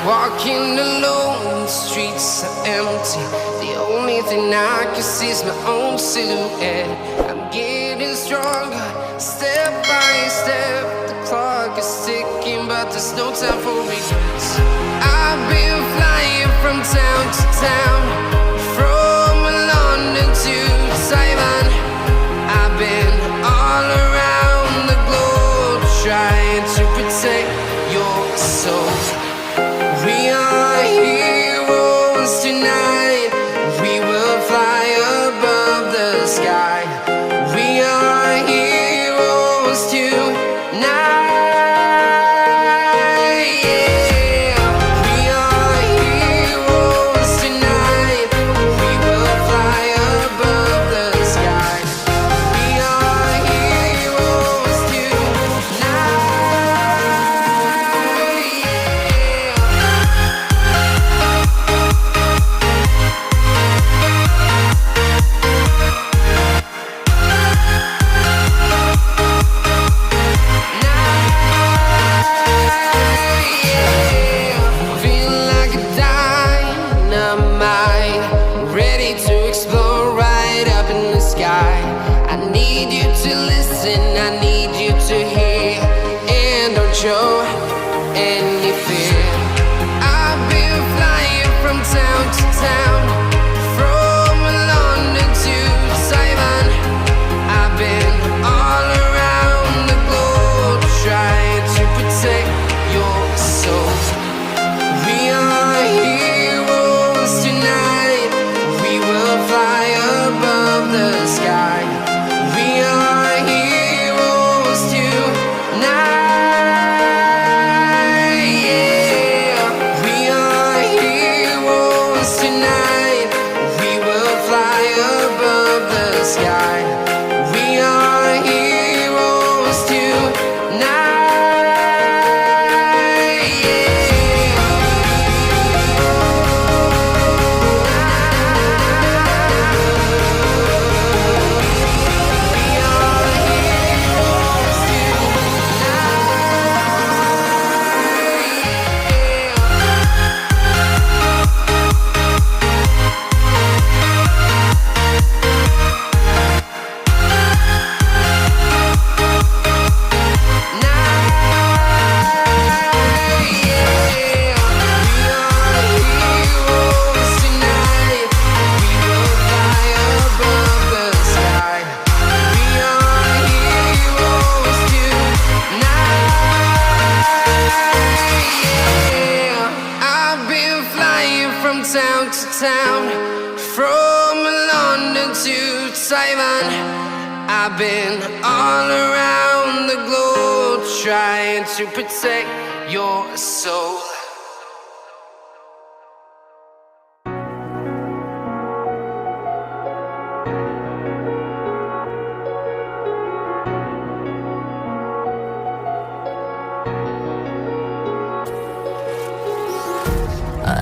Walking alone, the streets are empty. The only thing I can see is my own silhouette. I'm getting stronger, step by step. The clock is ticking, but there's no time for regrets. I've been flying from town to town, from London to Taiwan. I've been all around the globe, trying to protect your soul. We are heroes tonight. We will fly above the sky. We are heroes tonight. Yeah. We are heroes tonight. We will fly above the sky. We are heroes tonight. Feel like a dynamite, ready to explode right up in the sky. I need you to listen, I need you to hear, and don't show any fear. I've been flying from town to town, from London to Taiwan. I've been all around the globe, trying to protect your soul. We are heroes tonight. We will fly above the sky. We are heroes tonight. Yeah. We are heroes tonight. We will fly above the sky. We are heroes tonight. Town to town, from London to Taiwan. I've been all around the globe, trying to protect your soul.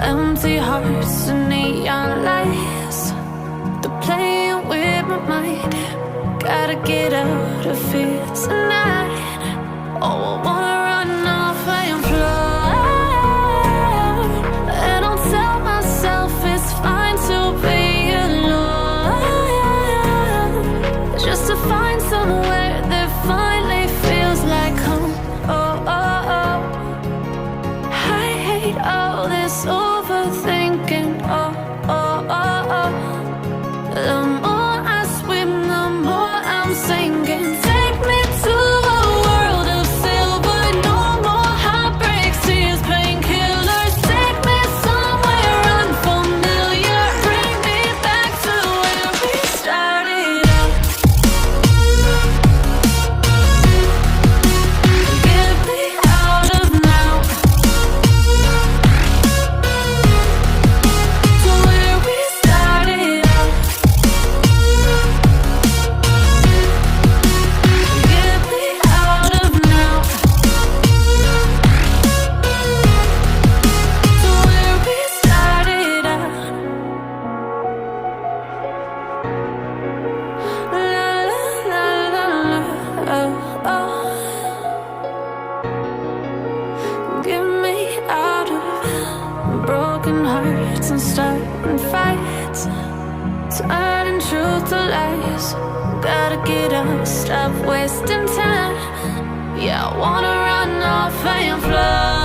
Empty hearts and neon lights, they're playing with my mind. Gotta get out of here tonight. Oh, I wanna run off and fly, and I'll tell myself it's fine to be alone, just to find somewhere that finally feels like home. Oh, oh, oh. I hate all this overthinking. Oh, oh, oh, oh. The more I swim, the more I'm sinking. Take me to a world of silver broken hearts and starting fights, turning truth to lies. Gotta get up, stop wasting time. Yeah, I wanna run off and fly.